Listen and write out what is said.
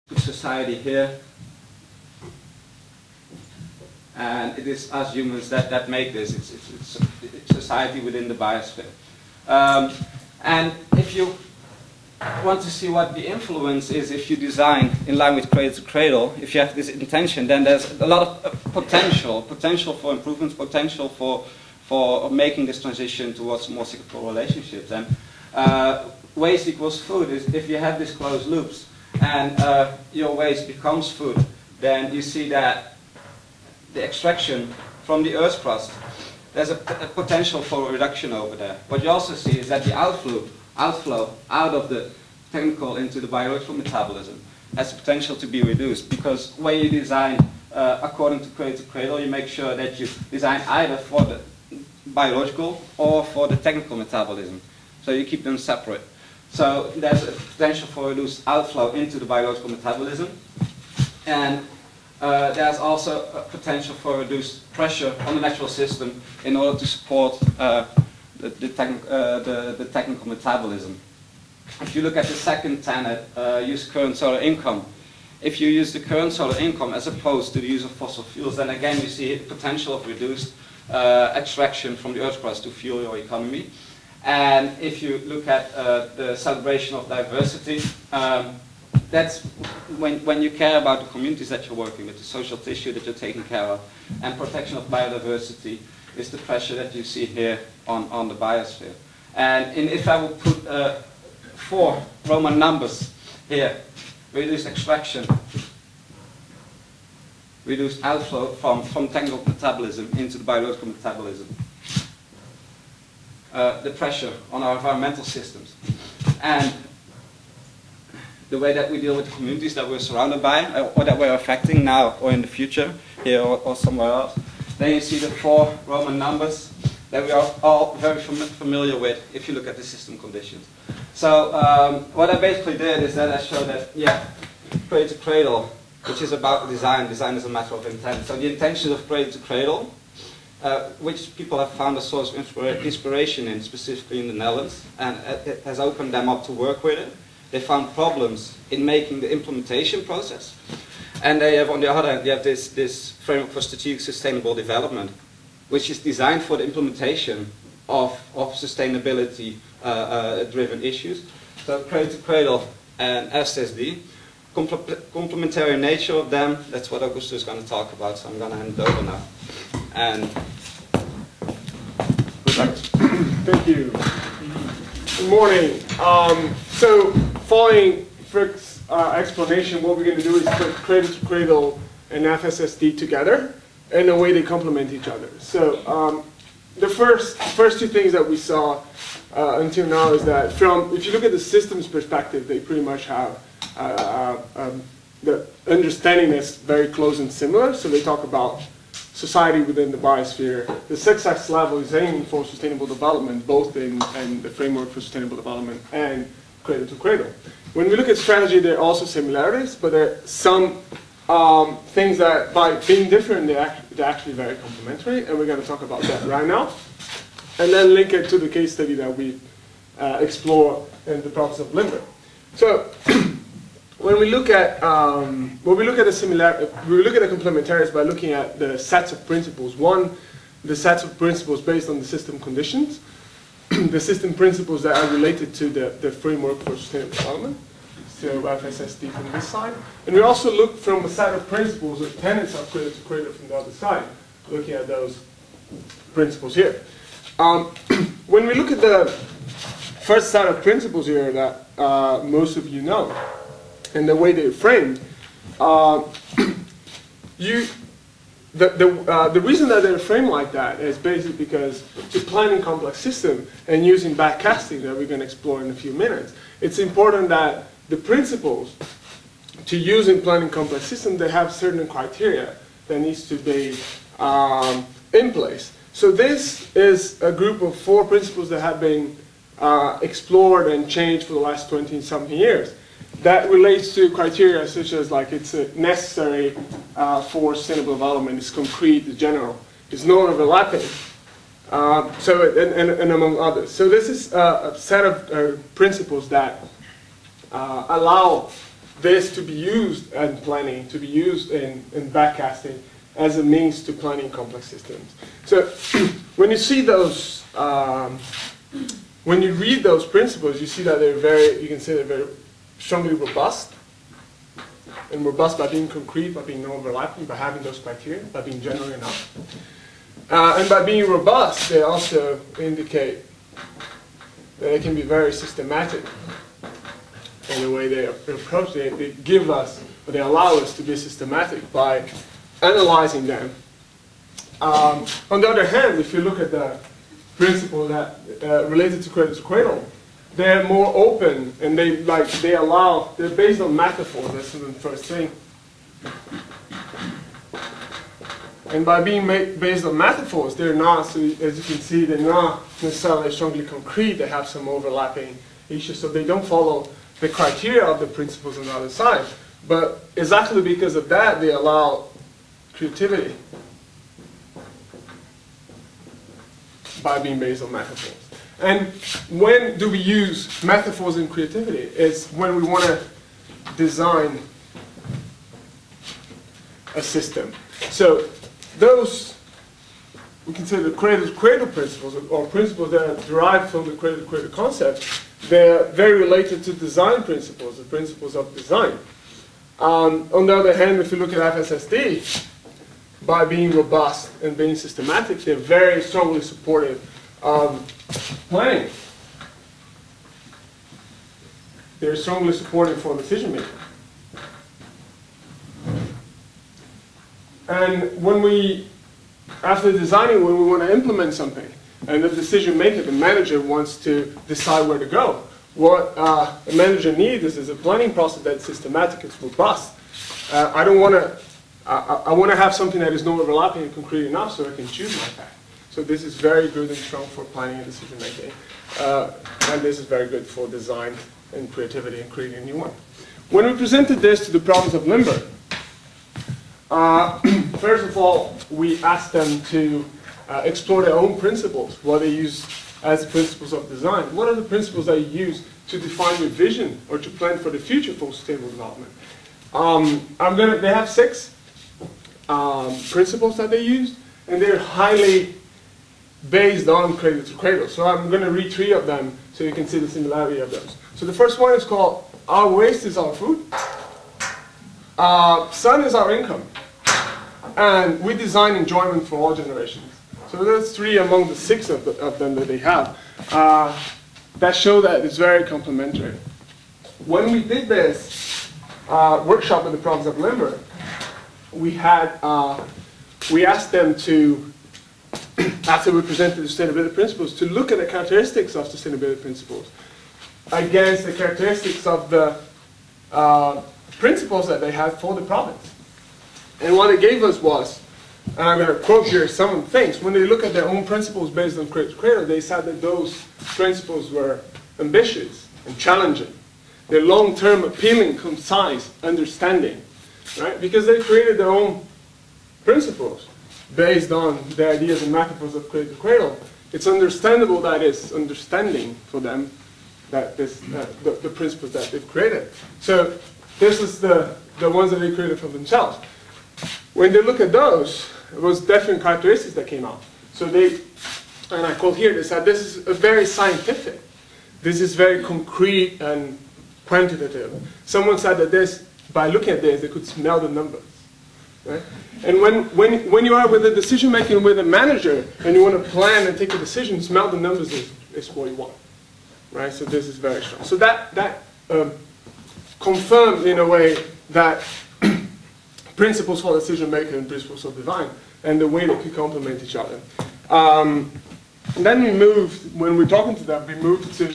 to society here. And it is us humans that make this. It's society within the biosphere. And if you want to see what the influence is, if you design in line with cradle-to-cradle, if you have this intention, then there's a lot of potential for improvements, potential for making this transition towards more cyclical relationships. And waste equals food is if you have these closed loops and your waste becomes food, then you see that the extraction from the Earth's crust, there's a potential for a reduction over there. What you also see is that the outflow out of the technical into the biological metabolism has the potential to be reduced, because when you design according to cradle-to-cradle, you make sure that you design either for the biological or for the technical metabolism. So you keep them separate. So there's a potential for reduced outflow into the biological metabolism, and there's also a potential for reduced pressure on the natural system in order to support the technical metabolism. If you look at the second tenet, use current solar income. If you use the current solar income as opposed to the use of fossil fuels, then again you see a potential of reduced extraction from the Earth's crust to fuel your economy. And if you look at the celebration of diversity, that's when you care about the communities that you're working with, the social tissue that you're taking care of, and protection of biodiversity is the pressure that you see here on the biosphere. And if I would put 4 Roman numbers here, reduced extraction, reduced outflow from technical metabolism into the biological metabolism, the pressure on our environmental systems, and the way that we deal with the communities that we're surrounded by, or that we're affecting now or in the future, here or somewhere else. Then you see the 4 Roman numbers that we are all very familiar with if you look at the system conditions. So what I basically did is that I showed that, yeah, cradle-to-cradle, which is about design is a matter of intent. So the intention of cradle-to-cradle, which people have found a source of inspiration in, specifically in the Netherlands, and it has opened them up to work with it. They found problems in making the implementation process. And they have, on the other hand, they have this framework for strategic sustainable development, which is designed for the implementation of sustainability-driven issues. So cradle-to-cradle and SSD, complementary nature of them, that's what Augusto is going to talk about, so I'm going to hand it over now. And good luck. Thank you. Good morning. So following Frick's explanation, what we're going to do is put cradle-to-cradle and FSSD together, and the way they complement each other. So the first 2 things that we saw until now is that if you look at the systems perspective, they pretty much have the understanding is very close and similar. So they talk about society within the biosphere. The success level is aiming for sustainable development, both in the framework for sustainable development and cradle-to-cradle. When we look at strategy, there are also similarities, but there are some things that, by being different, they're actually very complementary, and we're going to talk about that right now. And then link it to the case study that we explore in the process of Limber. So when we look at the complementarities by looking at the sets of principles. One, the sets of principles based on the system conditions, the system principles that are related to the framework for sustainable development, so FSSD from this side. And we also look from a set of principles or tenets of cradle-to-cradle from the other side, looking at those principles here. When we look at the first set of principles here that most of you know, and the way they're framed, the reason that they're framed like that is basically because to planning complex system and using backcasting that we're going to explore in a few minutes, it's important that the principles to use in planning complex systems, they have certain criteria that needs to be in place. So this is a group of 4 principles that have been explored and changed for the last 20-something years. That relates to criteria such as like it's necessary for sustainable development, it's concrete, it's general, it's non-overlapping, and among others. So this is a set of principles that allow this to be used in planning, to be used in backcasting as a means to planning complex systems. So when you see those, when you read those principles, you see that they're very, you can say they're very strongly robust. And robust by being concrete, by being non-overlapping, by having those criteria, by being general enough. And by being robust, they also indicate that they can be very systematic in the way they approach it. They give us, or they allow us to be systematic by analyzing them. On the other hand, if you look at the principle that related to cradle-to-cradle, they're more open, and they're based on metaphors. That's the first thing. And by being based on metaphors, they're not, so as you can see, they're not necessarily strongly concrete. They have some overlapping issues, so they don't follow the criteria of the principles on the other side. But exactly because of that, they allow creativity by being based on metaphors. And when do we use metaphors in creativity? It's when we want to design a system. So those, we consider the cradle-to-cradle principles, or principles that are derived from the cradle-to-cradle concept. They're very related to design principles, the principles of design. On the other hand, if you look at FSSD, by being robust and being systematic, they're very strongly supportive of planning. They're strongly supportive for decision making. And when we, after designing, when we want to implement something, and the decision maker, the manager, wants to decide where to go, what a manager needs is a planning process that's systematic, it's robust. I want to have something that is not overlapping and concrete enough so I can choose my path. So this is very good and strong for planning and decision making. And this is very good for design and creativity and creating a new one. When we presented this to the problems of Limber, first of all, we asked them to explore their own principles, what they use as principles of design. What are the principles that you use to define your vision or to plan for the future for sustainable development? They have 6 principles that they used, and they're highly based on cradle-to-cradle. So I'm going to read 3 of them so you can see the similarity of those. So the first one is called, our waste is our food, sun is our income, and we design enjoyment for all generations. So that's 3 among the 6 of them that they have. That show that it's very complementary. When we did this workshop in the province of Limburg, we asked them to, after we presented the sustainability principles, to look at the characteristics of sustainability principles against the characteristics of the principles that they had for the province. And what they gave us was, and I'm going to quote here some of the things, when they look at their own principles based on cradle-to-cradle, they said that those principles were ambitious and challenging. They're long-term, appealing, concise, understanding, right? Because they created their own principles based on the ideas and metaphors of cradle-to-cradle. It's understandable that it's understanding for them that the principles that they've created. So this is the ones that they created for themselves. When they look at those, it was different characteristics that came out. So they, and I quote here, they said this is a very scientific. This is very concrete and quantitative. Someone said that this, by looking at this, they could smell the numbers. Right? And when you are with a decision making with a manager and you want to plan and take a decision, smell the numbers is what you want. Right? So this is very strong. So that confirmed in a way that principles for decision making and principles of design and the way they could complement each other. And then we moved, when we're talking to them, we moved to